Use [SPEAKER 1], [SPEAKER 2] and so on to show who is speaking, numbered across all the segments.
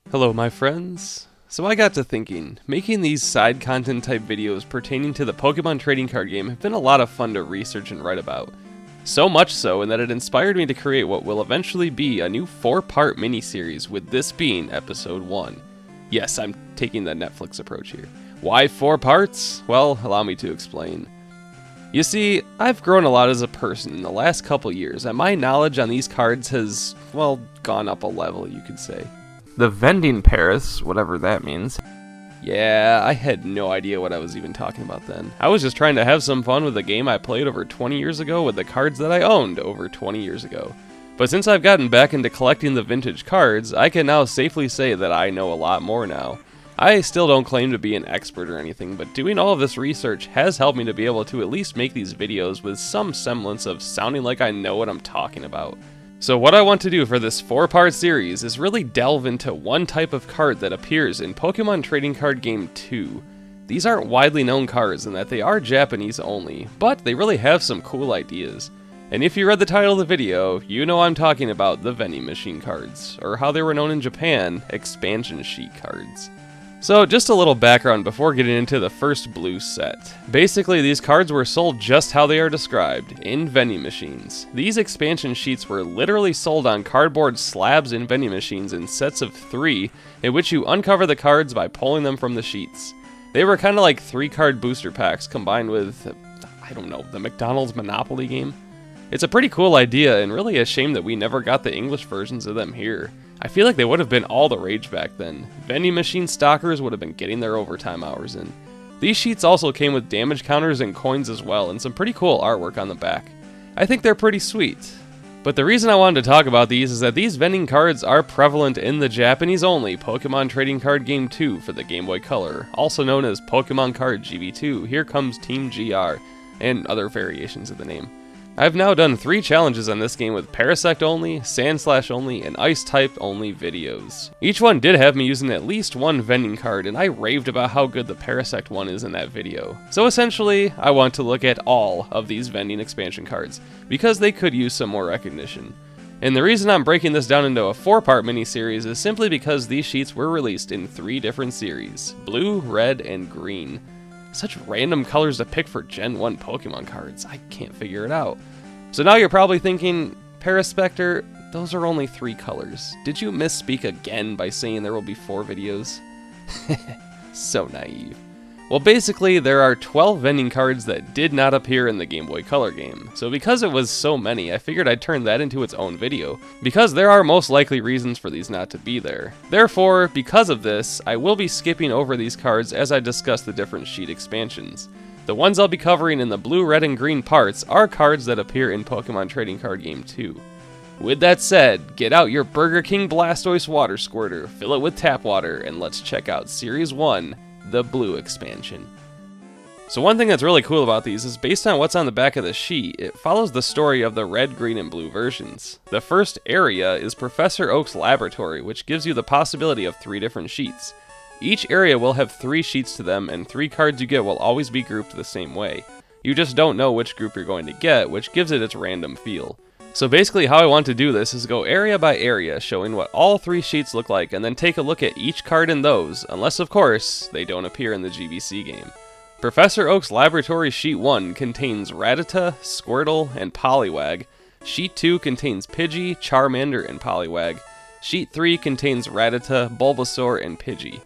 [SPEAKER 1] Hello my friends. So I got to thinking, making these side content type videos pertaining to the Pokemon trading card game have been a lot of fun to research and write about. So much so in that it inspired me to create what will eventually be a new 4-part miniseries, with this being episode 1. Yes, I'm taking the Netflix approach here. Why 4 parts? Well, allow me to explain. You see, I've grown a lot as a person in the last couple years, and my knowledge on these cards has, well, gone up a level, you could say. The Vending Paris, whatever that means. Yeah, I had no idea what I was even talking about then. I was just trying to have some fun with a game I played over 20 years ago with the cards that I owned over 20 years ago. But since I've gotten back into collecting the vintage cards, I can now safely say that I know a lot more now. I still don't claim to be an expert or anything, but doing all of this research has helped me to be able to at least make these videos with some semblance of sounding like I know what I'm talking about. So what I want to do for this 4-part series is really delve into one type of card that appears in Pokemon Trading Card Game 2. These aren't widely known cards in that they are Japanese only, but they really have some cool ideas. And if you read the title of the video, you know I'm talking about the vending machine cards, or how they were known in Japan, expansion sheet cards. So just a little background before getting into the first blue set. Basically, these cards were sold just how they are described, in vending machines. These expansion sheets were literally sold on cardboard slabs in vending machines in sets of 3, in which you uncover the cards by pulling them from the sheets. They were kind of like 3-card booster packs combined with, I don't know, the McDonald's Monopoly game? It's a pretty cool idea, and really a shame that we never got the English versions of them here. I feel like they would have been all the rage back then. Vending machine stalkers would have been getting their overtime hours in. These sheets also came with damage counters and coins as well, and some pretty cool artwork on the back. I think they're pretty sweet. But the reason I wanted to talk about these is that these vending cards are prevalent in the Japanese-only Pokemon Trading Card Game 2 for the Game Boy Color, also known as Pokemon Card GB2, Here Comes Team GR, and other variations of the name. I've now done 3 challenges on this game with Paraspectre only, Sandslash only, and Ice type only videos. Each one did have me using at least one vending card, and I raved about how good the Paraspectre one is in that video. So essentially, I want to look at all of these vending expansion cards, because they could use some more recognition. And the reason I'm breaking this down into a 4-part miniseries is simply because these sheets were released in 3 different series: blue, red, and green. Such random colors to pick for Gen 1 Pokemon cards, I can't figure it out. So now you're probably thinking, Paraspectre, those are only 3 colors. Did you misspeak again by saying there will be 4 videos? So naive. Well, basically, there are 12 vending cards that did not appear in the Game Boy Color game. So because it was so many, I figured I'd turn that into its own video, because there are most likely reasons for these not to be there. Therefore, because of this, I will be skipping over these cards as I discuss the different sheet expansions. The ones I'll be covering in the blue, red, and green parts are cards that appear in Pokemon Trading Card Game 2. With that said, get out your Burger King Blastoise water squirter, fill it with tap water, and let's check out Series 1, the blue expansion. So one thing that's really cool about these is based on what's on the back of the sheet, it follows the story of the red, green, and blue versions. The first area is Professor Oak's laboratory, which gives you the possibility of 3 different sheets. Each area will have 3 sheets to them, and 3 cards you get will always be grouped the same way. You just don't know which group you're going to get, which gives it its random feel. So basically how I want to do this is go area by area, showing what all 3 sheets look like, and then take a look at each card in those, unless of course, they don't appear in the GBC game. Professor Oak's Laboratory Sheet 1 contains Rattata, Squirtle, and Poliwag. Sheet 2 contains Pidgey, Charmander, and Poliwag. Sheet 3 contains Rattata, Bulbasaur, and Pidgey.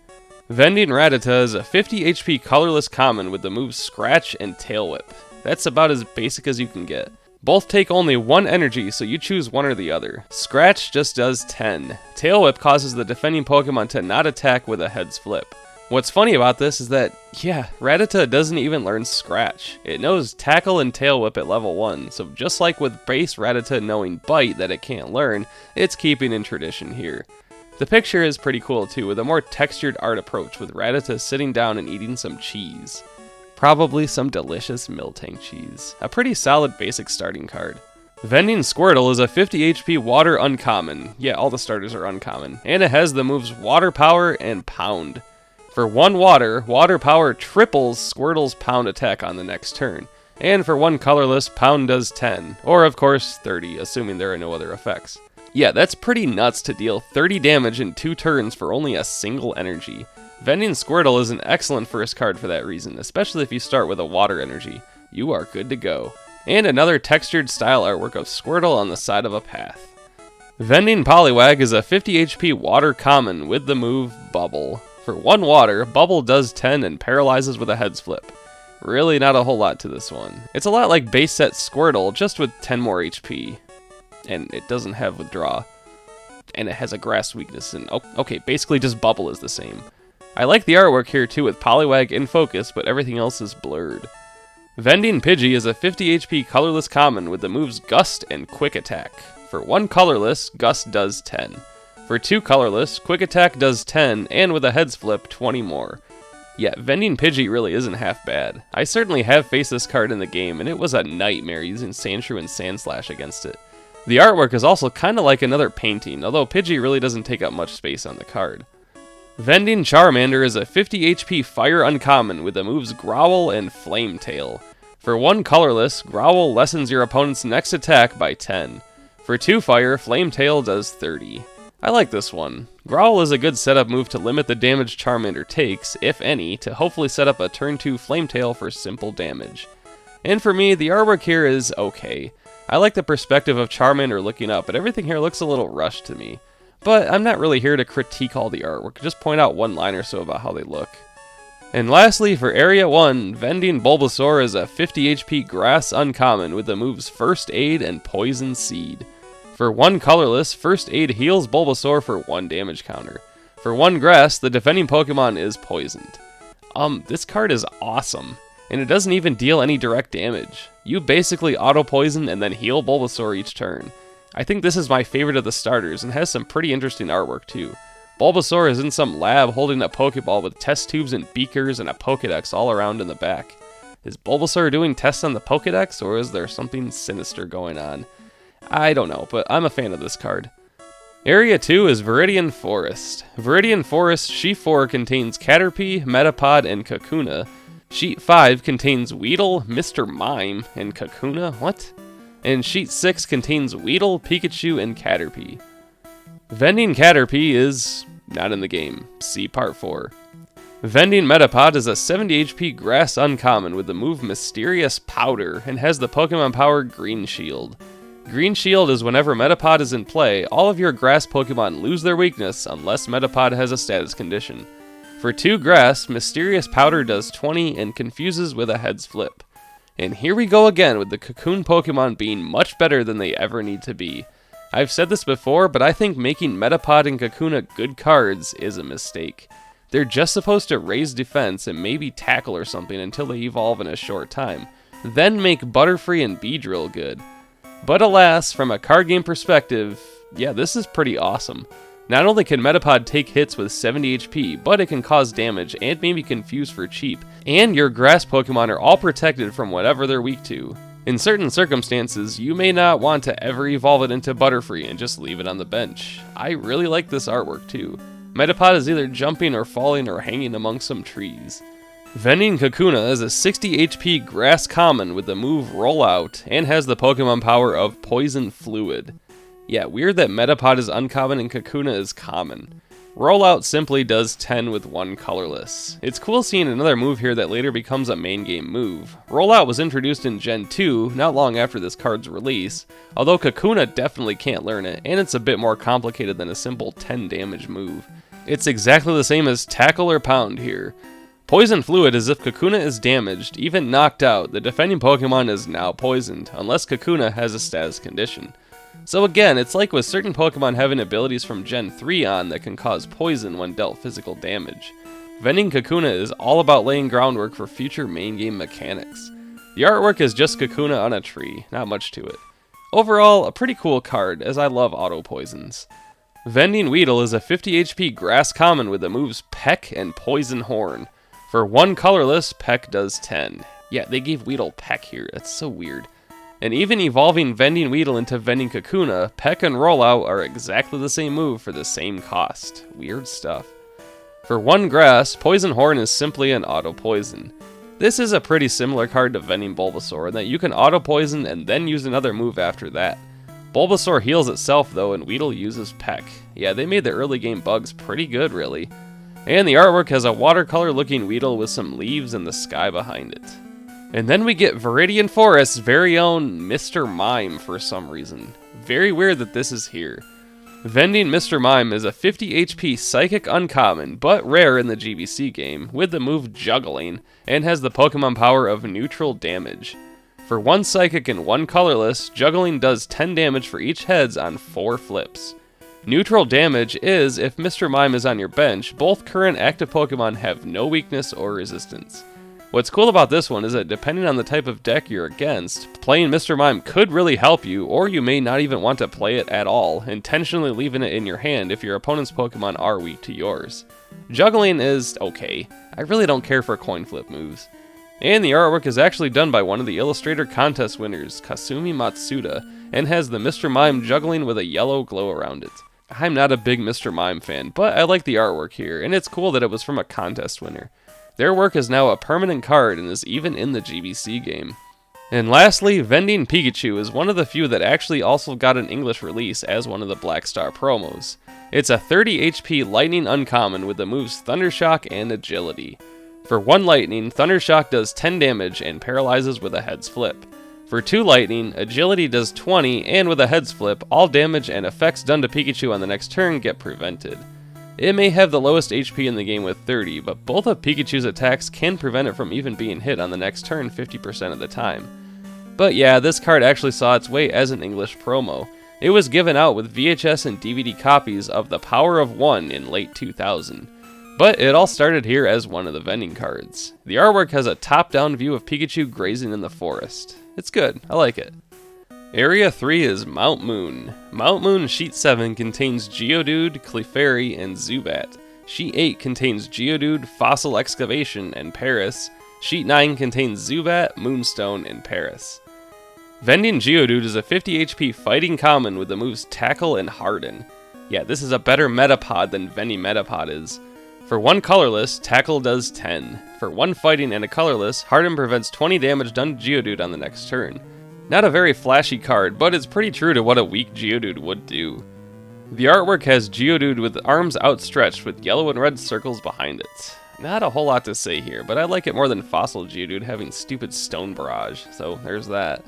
[SPEAKER 1] Vending Rattata is a 50 HP colorless common with the moves Scratch and Tail Whip. That's about as basic as you can get. Both take only 1 energy, so you choose one or the other. Scratch just does 10. Tail Whip causes the defending Pokemon to not attack with a heads flip. What's funny about this is that, yeah, Rattata doesn't even learn Scratch. It knows Tackle and Tail Whip at level 1, so just like with base Rattata knowing Bite that it can't learn, it's keeping in tradition here. The picture is pretty cool too, with a more textured art approach, with Rattata sitting down and eating some cheese. Probably some delicious Miltank cheese. A pretty solid basic starting card. Vending Squirtle is a 50 HP water uncommon. Yeah, all the starters are uncommon. And it has the moves Water Power and Pound. For 1 water, Water Power triples Squirtle's Pound attack on the next turn. And for 1 colorless, Pound does 10. Or of course, 30, assuming there are no other effects. Yeah, that's pretty nuts to deal 30 damage in 2 turns for only a single energy. Vending Squirtle is an excellent first card for that reason, especially if you start with a water energy. You are good to go. And another textured style artwork of Squirtle on the side of a path. Vending Poliwag is a 50 HP water common with the move Bubble. For 1 water, Bubble does 10 and paralyzes with a heads flip. Really not a whole lot to this one. It's a lot like base set Squirtle, just with 10 more HP. And it doesn't have Withdraw. And it has a grass weakness, and okay, basically just Bubble is the same. I like the artwork here too with Poliwag in focus, but everything else is blurred. Vending Pidgey is a 50 HP colorless common with the moves Gust and Quick Attack. For 1 colorless, Gust does 10. For 2 colorless, Quick Attack does 10, and with a heads flip, 20 more. Yeah, Vending Pidgey really isn't half bad. I certainly have faced this card in the game, and it was a nightmare using Sandshrew and Sandslash against it. The artwork is also kinda like another painting, although Pidgey really doesn't take up much space on the card. Vending Charmander is a 50 HP fire uncommon with the moves Growl and Flame Tail. For 1 colorless, Growl lessens your opponent's next attack by 10. For 2 fire, Flame Tail does 30. I like this one. Growl is a good setup move to limit the damage Charmander takes, if any, to hopefully set up a turn 2 Flame Tail for simple damage. And for me, the artwork here is okay. I like the perspective of Charmander looking up, but everything here looks a little rushed to me. But I'm not really here to critique all the artwork, just point out one line or so about how they look. And lastly, for Area 1, Vending Bulbasaur is a 50 HP grass uncommon with the moves First Aid and Poison Seed. For 1 colorless, First Aid heals Bulbasaur for 1 damage counter. For 1 grass, the defending Pokemon is poisoned. This card is awesome, and it doesn't even deal any direct damage. You basically auto-poison and then heal Bulbasaur each turn. I think this is my favorite of the starters, and has some pretty interesting artwork too. Bulbasaur is in some lab holding a Pokeball with test tubes and beakers and a Pokedex all around in the back. Is Bulbasaur doing tests on the Pokedex, or is there something sinister going on? I don't know, but I'm a fan of this card. Area 2 is Viridian Forest. Viridian Forest Sheet 4 contains Caterpie, Metapod, and Kakuna. Sheet 5 contains Weedle, Mr. Mime, and Kakuna? What? And Sheet 6 contains Weedle, Pikachu, and Caterpie. Vending Caterpie is not in the game. See Part 4. Vending Metapod is a 70 HP grass uncommon with the move Mysterious Powder and has the Pokemon power Green Shield. Green Shield is whenever Metapod is in play, all of your grass Pokemon lose their weakness unless Metapod has a status condition. For 2 grass, Mysterious Powder does 20 and confuses with a heads flip. And here we go again with the Cocoon Pokemon being much better than they ever need to be. I've said this before, but I think making Metapod and Kakuna good cards is a mistake. They're just supposed to raise defense and maybe tackle or something until they evolve in a short time. Then make Butterfree and Beedrill good. But alas, from a card game perspective, yeah, this is pretty awesome. Not only can Metapod take hits with 70 HP, but it can cause damage and maybe confuse for cheap, and your grass Pokemon are all protected from whatever they're weak to. In certain circumstances, you may not want to ever evolve it into Butterfree and just leave it on the bench. I really like this artwork too. Metapod is either jumping or falling or hanging among some trees. Vending Kakuna is a 60 HP grass common with the move Rollout and has the Pokemon power of Poison Fluid. Yeah, weird that Metapod is uncommon and Kakuna is common. Rollout simply does 10 with 1 colorless. It's cool seeing another move here that later becomes a main game move. Rollout was introduced in Gen 2, not long after this card's release, although Kakuna definitely can't learn it, and it's a bit more complicated than a simple 10 damage move. It's exactly the same as Tackle or Pound here. Poison Fluid is if Kakuna is damaged, even knocked out, the defending Pokemon is now poisoned, unless Kakuna has a status condition. So again, it's like with certain Pokemon having abilities from Gen 3 on that can cause poison when dealt physical damage. Vending Kakuna is all about laying groundwork for future main game mechanics. The artwork is just Kakuna on a tree, not much to it. Overall, a pretty cool card, as I love auto poisons. Vending Weedle is a 50 HP grass common with the moves Peck and Poison Horn. For 1 colorless, Peck does 10. Yeah, they gave Weedle Peck here, that's so weird. And even evolving Vending Weedle into Vending Kakuna, Peck and Rollout are exactly the same move for the same cost. Weird stuff. For 1 grass, Poison Horn is simply an auto-poison. This is a pretty similar card to Vending Bulbasaur in that you can auto-poison and then use another move after that. Bulbasaur heals itself though, and Weedle uses Peck. Yeah, they made the early game bugs pretty good, really. And the artwork has a watercolor looking Weedle with some leaves and the sky behind it. And then we get Viridian Forest's very own Mr. Mime for some reason. Very weird that this is here. Vending Mr. Mime is a 50 HP Psychic Uncommon, but rare in the GBC game, with the move Juggling, and has the Pokemon power of neutral damage. For 1 Psychic and 1 Colorless, Juggling does 10 damage for each heads on 4 flips. Neutral damage is if Mr. Mime is on your bench, both current active Pokemon have no weakness or resistance. What's cool about this one is that depending on the type of deck you're against, playing Mr. Mime could really help you, or you may not even want to play it at all, intentionally leaving it in your hand if your opponent's Pokemon are weak to yours. Juggling is okay. I really don't care for coin flip moves. And the artwork is actually done by one of the Illustrator contest winners, Kasumi Matsuda, and has the Mr. Mime juggling with a yellow glow around it. I'm not a big Mr. Mime fan, but I like the artwork here, and it's cool that it was from a contest winner. Their work is now a permanent card and is even in the GBC game. And lastly, Vending Pikachu is one of the few that actually also got an English release as one of the Black Star promos. It's a 30 HP Lightning Uncommon with the moves Thundershock and Agility. For 1 Lightning, Thundershock does 10 damage and paralyzes with a heads flip. For 2 Lightning, Agility does 20, and with a heads flip, all damage and effects done to Pikachu on the next turn get prevented. It may have the lowest HP in the game with 30, but both of Pikachu's attacks can prevent it from even being hit on the next turn 50% of the time. But yeah, this card actually saw its way as an English promo. It was given out with VHS and DVD copies of The Power of One in late 2000. But it all started here as one of the vending cards. The artwork has a top-down view of Pikachu grazing in the forest. It's good, I like it. Area 3 is Mount Moon. Mount Moon Sheet 7 contains Geodude, Clefairy, and Zubat. Sheet 8 contains Geodude, Fossil Excavation, and Paris. Sheet 9 contains Zubat, Moonstone, and Paris. Vending Geodude is a 50 HP fighting common with the moves Tackle and Harden. Yeah, this is a better Metapod than Vending Metapod is. For 1 colorless, Tackle does 10. For 1 fighting and a colorless, Harden prevents 20 damage done to Geodude on the next turn. Not a very flashy card, but it's pretty true to what a weak Geodude would do. The artwork has Geodude with arms outstretched with yellow and red circles behind it. Not a whole lot to say here, but I like it more than Fossil Geodude having stupid Stone Barrage, so there's that.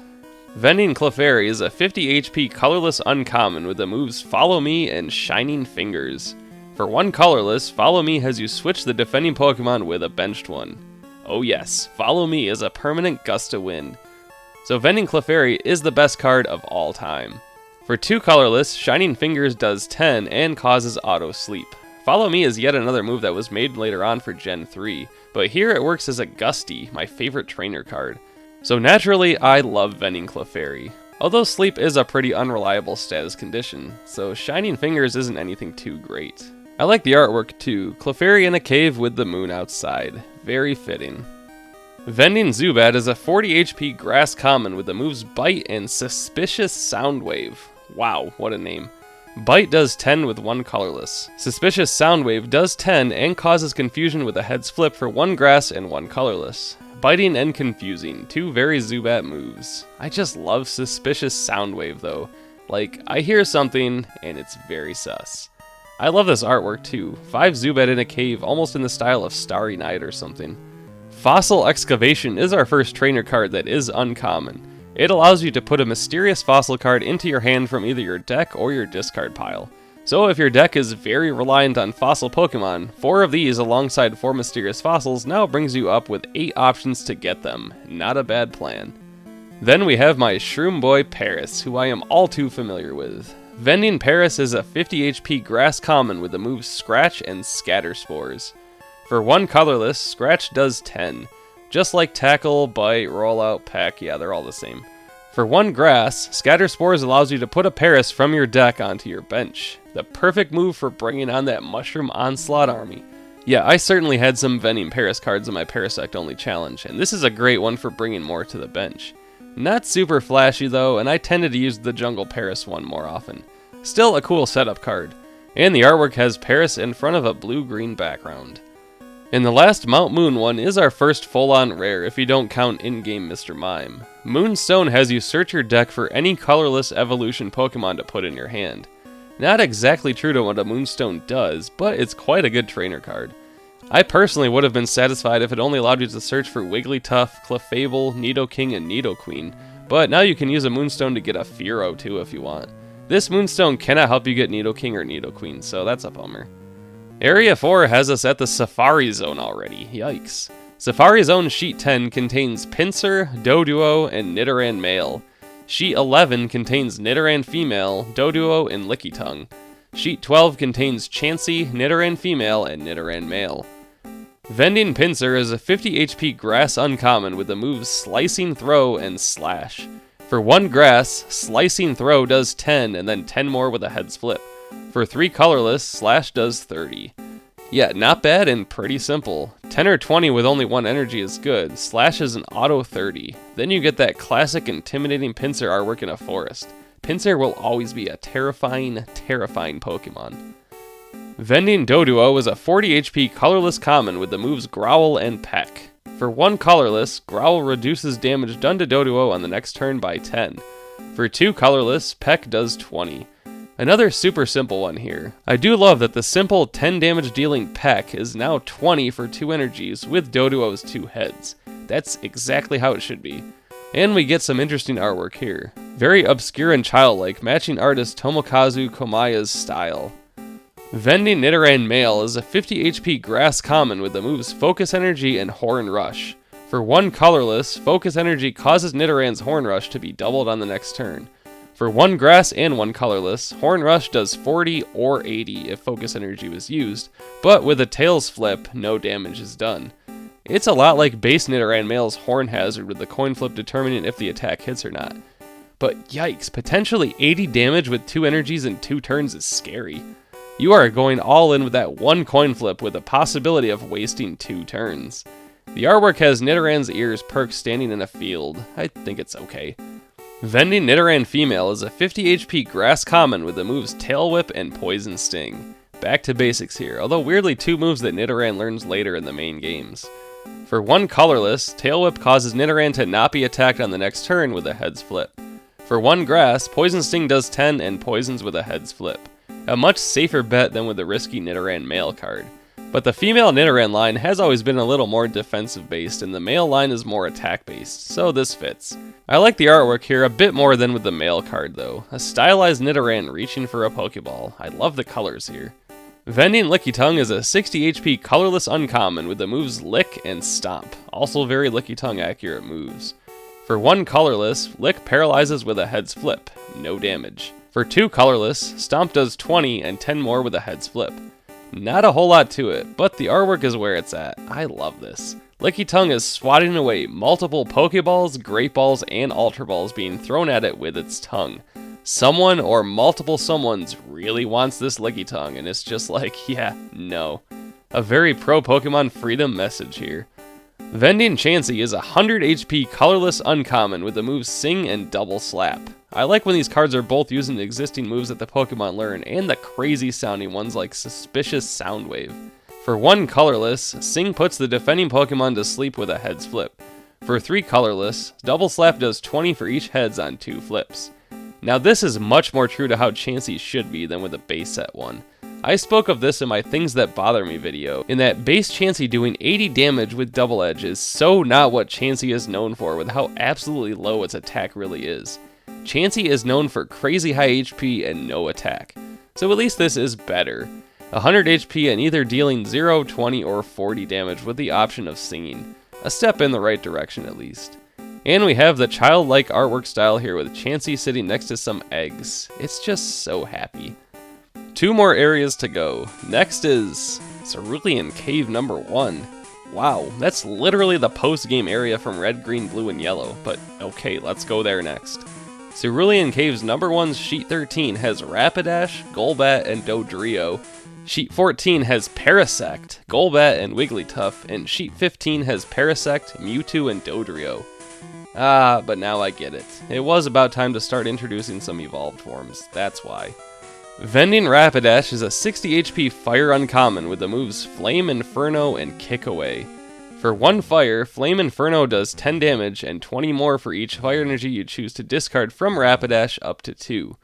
[SPEAKER 1] Vending Clefairy is a 50 HP colorless uncommon with the moves Follow Me and Shining Fingers. For 1 colorless, Follow Me has you switch the defending Pokemon with a benched one. Oh yes, Follow Me is a permanent gust of wind. So Vending Clefairy is the best card of all time. For 2 colorless, Shining Fingers does 10 and causes auto sleep. Follow Me is yet another move that was made later on for Gen 3, but here it works as a Gusty, my favorite trainer card. So naturally, I love Vending Clefairy. Although sleep is a pretty unreliable status condition, so Shining Fingers isn't anything too great. I like the artwork too, Clefairy in a cave with the moon outside. Very fitting. Vending Zubat is a 40 HP grass common with the moves Bite and Suspicious Soundwave. Wow, what a name. Bite does 10 with 1 colorless. Suspicious Soundwave does 10 and causes confusion with a heads flip for 1 grass and 1 colorless. Biting and Confusing, 2 very Zubat moves. I just love Suspicious Soundwave though. Like, I hear something and it's very sus. I love this artwork too. 5 Zubat in a cave, almost in the style of Starry Night or something. Fossil Excavation is our first trainer card that is uncommon. It allows you to put a mysterious fossil card into your hand from either your deck or your discard pile. So if your deck is very reliant on fossil Pokemon, 4 of these alongside 4 mysterious fossils now brings you up with 8 options to get them. Not a bad plan. Then we have my Shroom Boy Paris, who I am all too familiar with. Vending Paris is a 50 HP grass common with the moves Scratch and Scatter Spores. For 1 colorless, Scratch does 10. Just like Tackle, Bite, Rollout, Peck, yeah, they're all the same. For 1 grass, Scatter Spores allows you to put a Paris from your deck onto your bench. The perfect move for bringing on that Mushroom Onslaught army. Yeah, I certainly had some Vending Paris cards in my Parasect only challenge, and this is a great one for bringing more to the bench. Not super flashy though, and I tended to use the Jungle Paris one more often. Still a cool setup card. And the artwork has Paris in front of a blue-green background. And the last Mount Moon one is our first full-on rare if you don't count in-game Mr. Mime. Moonstone has you search your deck for any colorless evolution Pokemon to put in your hand. Not exactly true to what a Moonstone does, but it's quite a good trainer card. I personally would have been satisfied if it only allowed you to search for Wigglytuff, Clefable, Nidoking, and Nidoqueen, but now you can use a Moonstone to get a Fearow too if you want. This Moonstone cannot help you get Nidoking or Nidoqueen, so that's a bummer. Area 4 has us at the Safari Zone already, yikes. Safari Zone Sheet 10 contains Pinsir, Doduo, and Nidoran Male. Sheet 11 contains Nidoran Female, Doduo, and Lickitung. Sheet 12 contains Chansey, Nidoran Female, and Nidoran Male. Vending Pinsir is a 50 HP grass uncommon with the moves Slicing Throw and Slash. For 1 grass, Slicing Throw does 10 and then 10 more with a heads flip. For 3 colorless, Slash does 30. Yeah, not bad and pretty simple. 10 or 20 with only 1 energy is good. Slash is an auto 30. Then you get that classic intimidating Pinsir artwork in a forest. Pinsir will always be a terrifying, terrifying Pokemon. Vending Doduo is a 40 HP colorless common with the moves Growl and Peck. For 1 colorless, Growl reduces damage done to Doduo on the next turn by 10. For 2 colorless, Peck does 20. Another super simple one here. I do love that the simple 10 damage dealing Peck is now 20 for 2 energies with Doduo's 2 heads. That's exactly how it should be. And we get some interesting artwork here. Very obscure and childlike, matching artist Tomokazu Komaya's style. Vending Nidoran Male is a 50 HP grass common with the moves Focus Energy and Horn Rush. For 1 colorless, Focus Energy causes Nidoran's Horn Rush to be doubled on the next turn. For 1 grass and 1 colorless, Horn Rush does 40 or 80 if Focus Energy was used, but with a Tails flip, no damage is done. It's a lot like base Nidoran Male's Horn Hazard with the coin flip determining if the attack hits or not. But yikes, potentially 80 damage with 2 energies in 2 turns is scary. You are going all in with that 1 coin flip with the possibility of wasting 2 turns. The artwork has Nidoran's ears perked standing in a field. I think it's okay. Vending Nidoran Female is a 50 HP grass common with the moves Tail Whip and Poison Sting. Back to basics here, although weirdly 2 moves that Nidoran learns later in the main games. For 1 colorless, Tail Whip causes Nidoran to not be attacked on the next turn with a heads flip. For 1 grass, Poison Sting does 10 and poisons with a heads flip. A much safer bet than with the risky Nidoran Male card. But the female Nidoran line has always been a little more defensive based and the male line is more attack based, so this fits. I like the artwork here a bit more than with the male card though. A stylized Nidoran reaching for a Pokeball. I love the colors here. Vending Lickitung is a 60 HP colorless uncommon with the moves Lick and Stomp. Also very Lickitung accurate moves. For 1 colorless, Lick paralyzes with a heads flip. No damage. For 2 colorless, Stomp does 20 and 10 more with a heads flip. Not a whole lot to it, but the artwork is where it's at. I love this. Lickitung is swatting away multiple Pokeballs, Great Balls, and Ultra Balls being thrown at it with its tongue. Someone or multiple someones really wants this Lickitung, and it's just like, yeah, no. A very pro-Pokemon freedom message here. Vending Chansey is a 100 HP colorless uncommon with the moves Sing and Double Slap. I like when these cards are both using the existing moves that the Pokemon learn and the crazy sounding ones like Suspicious Soundwave. For 1 colorless, Sing puts the defending Pokemon to sleep with a heads flip. For 3 colorless, Double Slap does 20 for each heads on 2 flips. Now this is much more true to how Chansey should be than with a base set one. I spoke of this in my Things That Bother Me video, in that base Chansey doing 80 damage with Double Edge is so not what Chansey is known for with how absolutely low its attack really is. Chansey is known for crazy high HP and no attack, so at least this is better. 100 HP and either dealing 0, 20, or 40 damage with the option of singing. A step in the right direction at least. And we have the childlike artwork style here with Chansey sitting next to some eggs. It's just so happy. 2 more areas to go. Next is Cerulean Cave number 1. Wow, that's literally the post-game area from Red, Green, Blue, and Yellow, but okay, let's go there next. Cerulean Cave's number 1's Sheet 13 has Rapidash, Golbat, and Dodrio. Sheet 14 has Parasect, Golbat, and Wigglytuff, and Sheet 15 has Parasect, Mewtwo, and Dodrio. But now I get it. It was about time to start introducing some evolved forms, that's why. Vending Rapidash is a 60 HP fire uncommon with the moves Flame Inferno and Kick Away. For 1 fire, Flame Inferno does 10 damage and 20 more for each fire energy you choose to discard from Rapidash up to 2.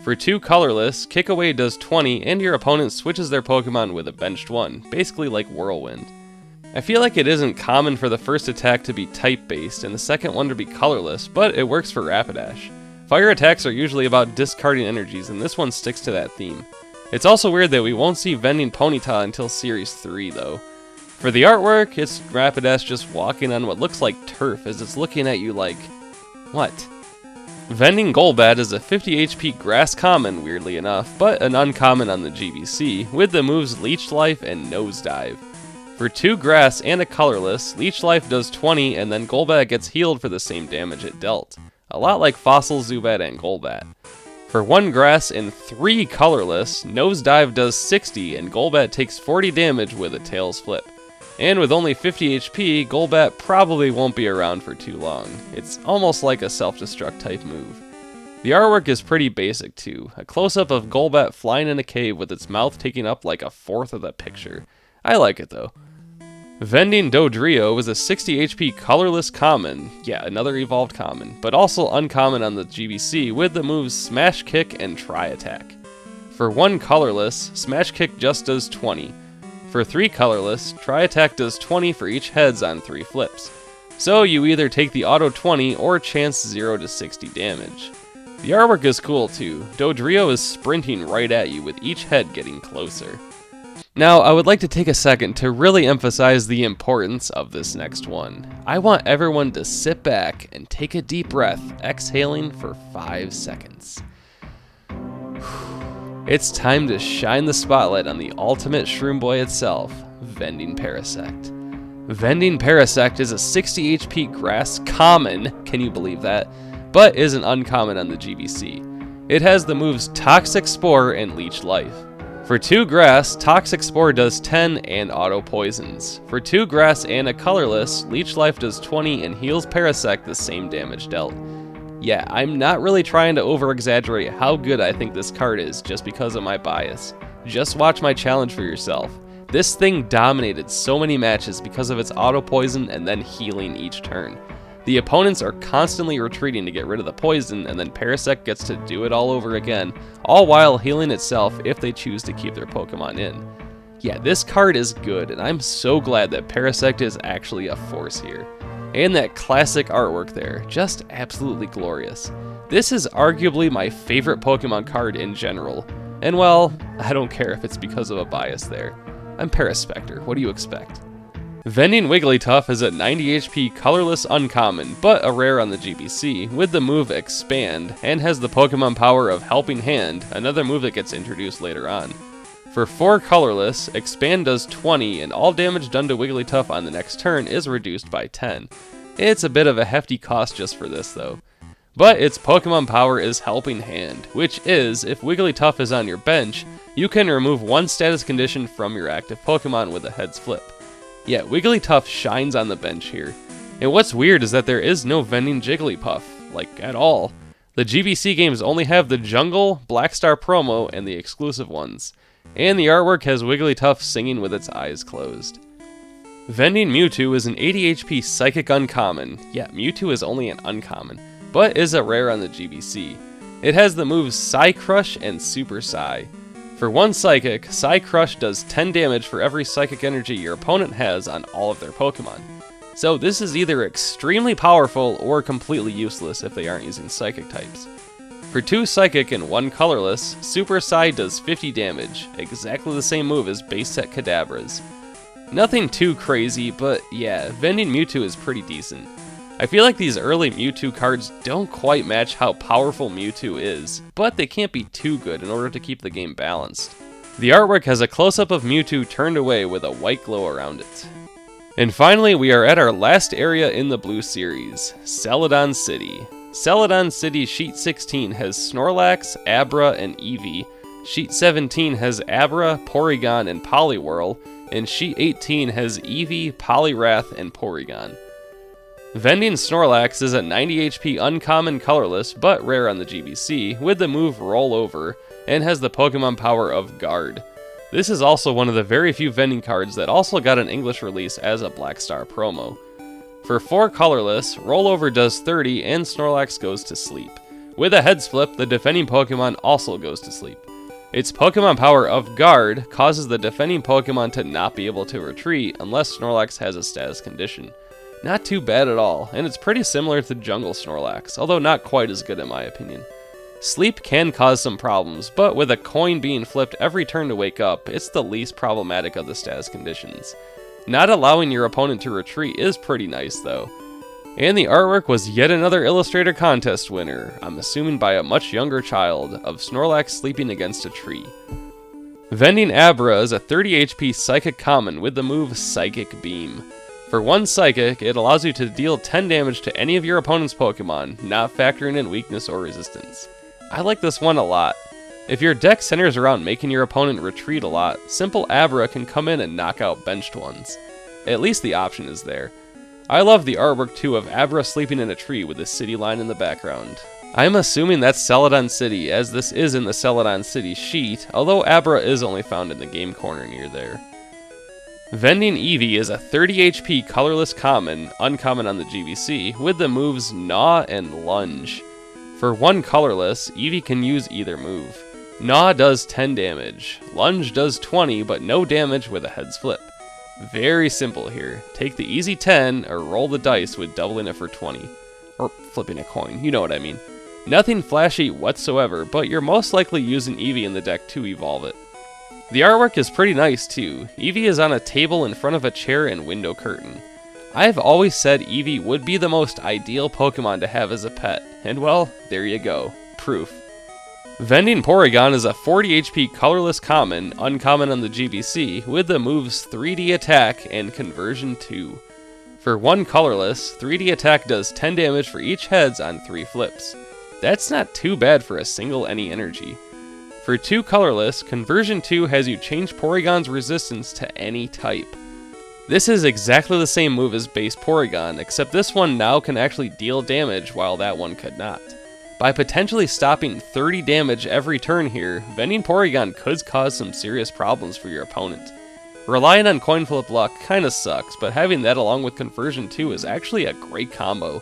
[SPEAKER 1] For 2 colorless, Kick Away does 20 and your opponent switches their Pokemon with a benched one, basically like Whirlwind. I feel like it isn't common for the first attack to be type-based and the second one to be colorless, but it works for Rapidash. Fire attacks are usually about discarding energies, and this one sticks to that theme. It's also weird that we won't see Vending Ponyta until Series 3, though. For the artwork, it's Rapidash just walking on what looks like turf as it's looking at you like, what? Vending Golbat is a 50 HP grass common, weirdly enough, but an uncommon on the GBC, with the moves Leech Life and Nosedive. For 2 grass and a colorless, Leech Life does 20 and then Golbat gets healed for the same damage it dealt. A lot like Fossil, Zubat, and Golbat. For 1 grass and 3 colorless, Nosedive does 60 and Golbat takes 40 damage with a Tails Flip. And with only 50 HP, Golbat probably won't be around for too long. It's almost like a self-destruct type move. The artwork is pretty basic too, a close-up of Golbat flying in a cave with its mouth taking up like a fourth of the picture. I like it though. Vending Dodrio was a 60 HP colorless common, yeah, another evolved common, but also uncommon on the GBC with the moves Smash Kick and Tri Attack. For 1 colorless, Smash Kick just does 20. For 3 colorless, Tri Attack does 20 for each heads on 3 flips. So you either take the auto 20 or chance 0 to 60 damage. The artwork is cool too. Dodrio is sprinting right at you with each head getting closer. Now, I would like to take a second to really emphasize the importance of this next one. I want everyone to sit back and take a deep breath, exhaling for 5 seconds. It's time to shine the spotlight on the ultimate Shroom Boy itself, Vending Parasect. Vending Parasect is a 60 HP grass common, can you believe that, but is an uncommon on the GBC. It has the moves Toxic Spore and Leech Life. For 2 grass, Toxic Spore does 10 and auto poisons. For 2 grass and a colorless, Leech Life does 20 and heals Parasect the same damage dealt. Yeah, I'm not really trying to over-exaggerate how good I think this card is just because of my bias. Just watch my challenge for yourself. This thing dominated so many matches because of its auto poison and then healing each turn. The opponents are constantly retreating to get rid of the poison, and then Parasect gets to do it all over again, all while healing itself if they choose to keep their Pokemon in. Yeah, this card is good, and I'm so glad that Parasect is actually a force here. And that classic artwork there, just absolutely glorious. This is arguably my favorite Pokemon card in general, and well, I don't care if it's because of a bias there. I'm Paraspectre, what do you expect? Vending Wigglytuff is a 90 HP colorless uncommon, but a rare on the GBC, with the move Expand, and has the Pokemon power of Helping Hand, another move that gets introduced later on. For 4 colorless, Expand does 20, and all damage done to Wigglytuff on the next turn is reduced by 10. It's a bit of a hefty cost just for this though. But its Pokemon power is Helping Hand, which is, if Wigglytuff is on your bench, you can remove 1 status condition from your active Pokemon with a heads flip. Yeah, Wigglytuff shines on the bench here. And what's weird is that there is no Vending Jigglypuff, like at all. The GBC games only have the Jungle, Black Star promo, and the exclusive ones. And the artwork has Wigglytuff singing with its eyes closed. Vending Mewtwo is an 80 HP Psychic Uncommon. Yeah, Mewtwo is only an uncommon, but is a rare on the GBC. It has the moves Psy Crush and Super Psy. For 1 Psychic, Psy Crush does 10 damage for every Psychic energy your opponent has on all of their Pokemon. So this is either extremely powerful or completely useless if they aren't using Psychic types. For 2 Psychic and 1 colorless, Super Psy does 50 damage, exactly the same move as base set Kadabras. Nothing too crazy, but yeah, Vending Mewtwo is pretty decent. I feel like these early Mewtwo cards don't quite match how powerful Mewtwo is, but they can't be too good in order to keep the game balanced. The artwork has a close-up of Mewtwo turned away with a white glow around it. And finally, we are at our last area in the Blue Series, Celadon City. Celadon City Sheet 16 has Snorlax, Abra, and Eevee. Sheet 17 has Abra, Porygon, and Poliwhirl, and Sheet 18 has Eevee, Poliwrath, and Porygon. Vending Snorlax is a 90 HP uncommon colorless but rare on the GBC with the move Roll Over and has the Pokemon power of Guard. This is also one of the very few vending cards that also got an English release as a Black Star promo. For 4 colorless, Roll Over does 30 and Snorlax goes to sleep. With a Heads Flip, the defending Pokemon also goes to sleep. Its Pokemon power of Guard causes the defending Pokemon to not be able to retreat unless Snorlax has a status condition. Not too bad at all, and it's pretty similar to Jungle Snorlax, although not quite as good in my opinion. Sleep can cause some problems, but with a coin being flipped every turn to wake up, it's the least problematic of the status conditions. Not allowing your opponent to retreat is pretty nice though. And the artwork was yet another Illustrator contest winner, I'm assuming by a much younger child, of Snorlax sleeping against a tree. Vending Abra is a 30 HP Psychic Common with the move Psychic Beam. For 1 Psychic, it allows you to deal 10 damage to any of your opponent's Pokemon, not factoring in weakness or resistance. I like this one a lot. If your deck centers around making your opponent retreat a lot, simple Abra can come in and knock out benched ones. At least the option is there. I love the artwork too of Abra sleeping in a tree with the city line in the background. I'm assuming that's Celadon City, as this is in the Celadon City sheet, although Abra is only found in the game corner near there. Vending Eevee is a 30 HP colorless common, uncommon on the GBC, with the moves Gnaw and Lunge. For 1 colorless, Eevee can use either move. Gnaw does 10 damage, Lunge does 20 but no damage with a Heads Flip. Very simple here, take the easy 10 or roll the dice with doubling it for 20. Or flipping a coin, you know what I mean. Nothing flashy whatsoever, but you're most likely using Eevee in the deck to evolve it. The artwork is pretty nice too. Eevee is on a table in front of a chair and window curtain. I've always said Eevee would be the most ideal Pokemon to have as a pet, and well, there you go. Proof. Vending Porygon is a 40 HP colorless common, uncommon on the GBC, with the moves 3D Attack and Conversion 2. For 1 colorless, 3D Attack does 10 damage for each heads on 3 flips. That's not too bad for a single any energy. For 2 colorless, Conversion 2 has you change Porygon's resistance to any type. This is exactly the same move as base Porygon, except this one now can actually deal damage while that one could not. By potentially stopping 30 damage every turn here, Vending Porygon could cause some serious problems for your opponent. Relying on coin flip luck kinda sucks, but having that along with Conversion 2 is actually a great combo.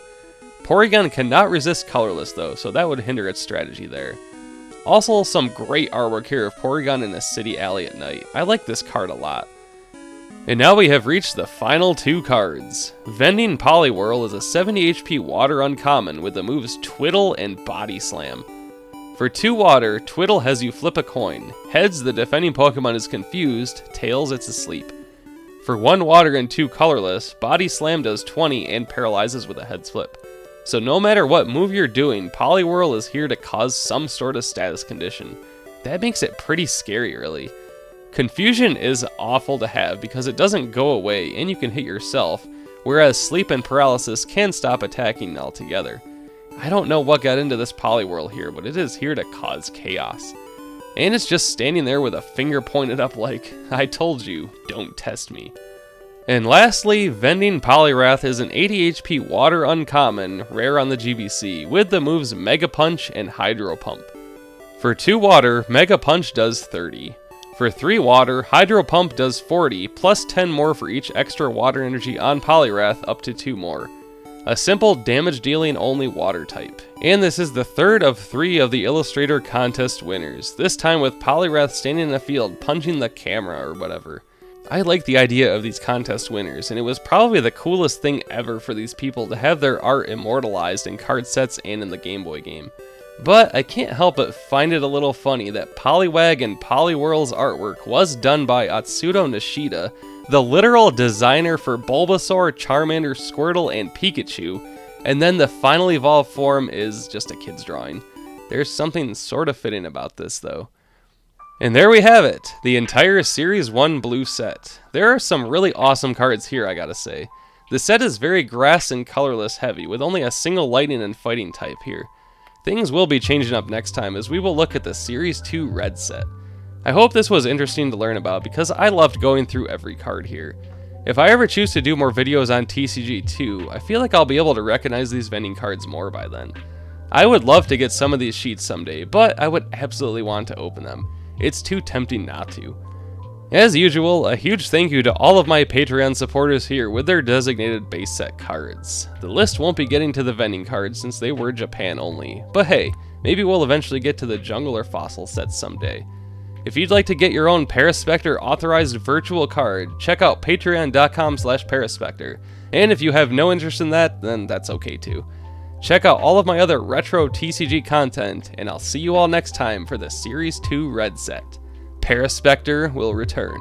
[SPEAKER 1] Porygon cannot resist colorless though, so that would hinder its strategy there. Also, some great artwork here of Porygon in a city alley at night. I like this card a lot. And now we have reached the final 2 cards. Vending Poliwhirl is a 70 HP water uncommon with the moves Twiddle and Body Slam. For 2 water, Twiddle has you flip a coin. Heads, the defending Pokemon is confused, tails, it's asleep. For 1 water and 2 colorless, Body Slam does 20 and paralyzes with a Heads Flip. So no matter what move you're doing, Poliwhirl is here to cause some sort of status condition. That makes it pretty scary, really. Confusion is awful to have because it doesn't go away and you can hit yourself, whereas Sleep and Paralysis can stop attacking altogether. I don't know what got into this Poliwhirl here, but it is here to cause chaos. And it's just standing there with a finger pointed up like, I told you, don't test me. And lastly, Vending Poliwrath is an 80 HP water uncommon, rare on the GBC, with the moves Mega Punch and Hydro Pump. For 2 water, Mega Punch does 30. For 3 water, Hydro Pump does 40, plus 10 more for each extra water energy on Poliwrath, up to 2 more. A simple damage dealing only water type. And this is the 3rd of 3 of the Illustrator contest winners, this time with Poliwrath standing in a field punching the camera or whatever. I like the idea of these contest winners, and it was probably the coolest thing ever for these people to have their art immortalized in card sets and in the Game Boy game. But I can't help but find it a little funny that Poliwag and Poliwhirl's artwork was done by Atsuto Nishida, the literal designer for Bulbasaur, Charmander, Squirtle, and Pikachu, and then the final evolved form is just a kid's drawing. There's something sort of fitting about this though. And there we have it, the entire Series 1 blue set. There are some really awesome cards here, I gotta say. The set is very grass and colorless heavy, with only a single lightning and fighting type here. Things will be changing up next time as we will look at the Series 2 red set. I hope this was interesting to learn about because I loved going through every card here. If I ever choose to do more videos on TCG 2, I feel like I'll be able to recognize these vending cards more by then. I would love to get some of these sheets someday, but I would absolutely want to open them. It's too tempting not to. As usual, a huge thank you to all of my Patreon supporters here with their designated base set cards. The list won't be getting to the vending cards since they were Japan only, but hey, maybe we'll eventually get to the jungle or fossil sets someday. If you'd like to get your own Paraspectre authorized virtual card, check out patreon.com/Paraspectre. And if you have no interest in that, then that's okay too. Check out all of my other retro TCG content, and I'll see you all next time for the Series 2 Red Set. Paraspectre will return.